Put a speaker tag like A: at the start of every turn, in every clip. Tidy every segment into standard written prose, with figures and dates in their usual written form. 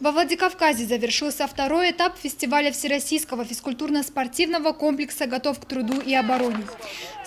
A: Во Владикавказе завершился второй этап фестиваля Всероссийского физкультурно-спортивного комплекса «Готов к труду и обороне».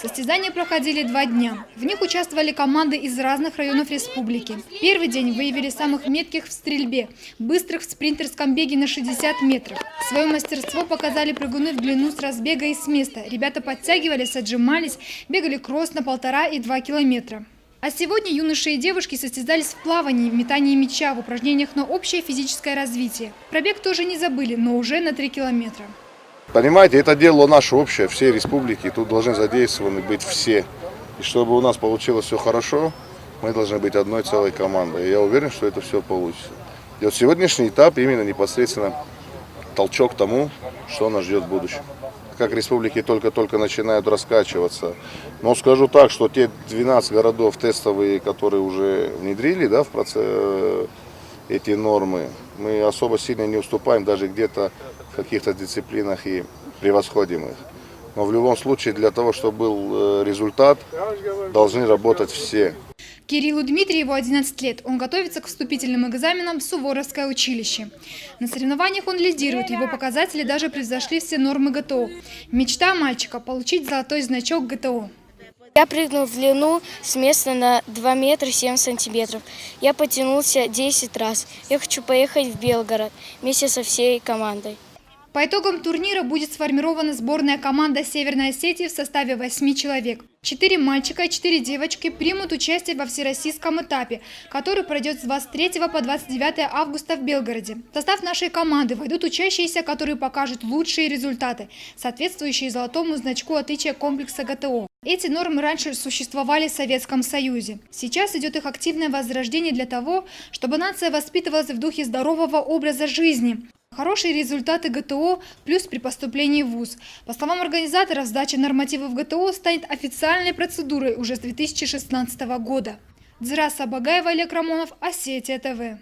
A: Состязания проходили 2 дня. В них участвовали команды из разных районов республики. Первый день выявили самых метких в стрельбе, быстрых в спринтерском беге на 60 метров. Свое мастерство показали прыгуны в длину с разбега и с места. Ребята подтягивались, отжимались, бегали кросс на 1,5 и 2 километра. А сегодня юноши и девушки состязались в плавании, в метании мяча, в упражнениях на общее физическое развитие. Пробег тоже не забыли, но уже на 3 километра.
B: Понимаете, это дело наше общее, всей республики, тут должны задействованы быть все. И чтобы у нас получилось все хорошо, мы должны быть одной целой командой. И я уверен, что это все получится. И вот сегодняшний этап именно непосредственно толчок к тому, что нас ждет в будущем. Как республики только-только начинают раскачиваться. Но скажу так, что те 12 городов тестовые, которые уже внедрили, да, в процесс эти нормы, мы особо сильно не уступаем, даже где-то в каких-то дисциплинах и превосходим их. Но в любом случае для того, чтобы был результат, должны работать все.
A: Кириллу Дмитриеву 11 лет. Он готовится к вступительным экзаменам в Суворовское училище. На соревнованиях он лидирует. Его показатели даже превзошли все нормы ГТО. Мечта мальчика – получить золотой значок ГТО.
C: Я прыгнул в длину с места на 2 метра 7 сантиметров. Я потянулся 10 раз. Я хочу поехать в Белгород вместе со всей командой.
A: По итогам турнира будет сформирована сборная команда Северной Осетии в составе 8 человек. 4 мальчика и 4 девочки примут участие во всероссийском этапе, который пройдет с 23 по 29 августа в Белгороде. В состав нашей команды войдут учащиеся, которые покажут лучшие результаты, соответствующие золотому значку отличия комплекса ГТО. Эти нормы раньше существовали в Советском Союзе. Сейчас идет их активное возрождение для того, чтобы нация воспитывалась в духе здорового образа жизни. Хорошие результаты ГТО плюс при поступлении в ВУЗ. По словам организаторов, сдача нормативов ГТО станет официальной процедурой уже с 2016 года. Дзира Сабагаева, Олег Рамонов, Осетия ТВ.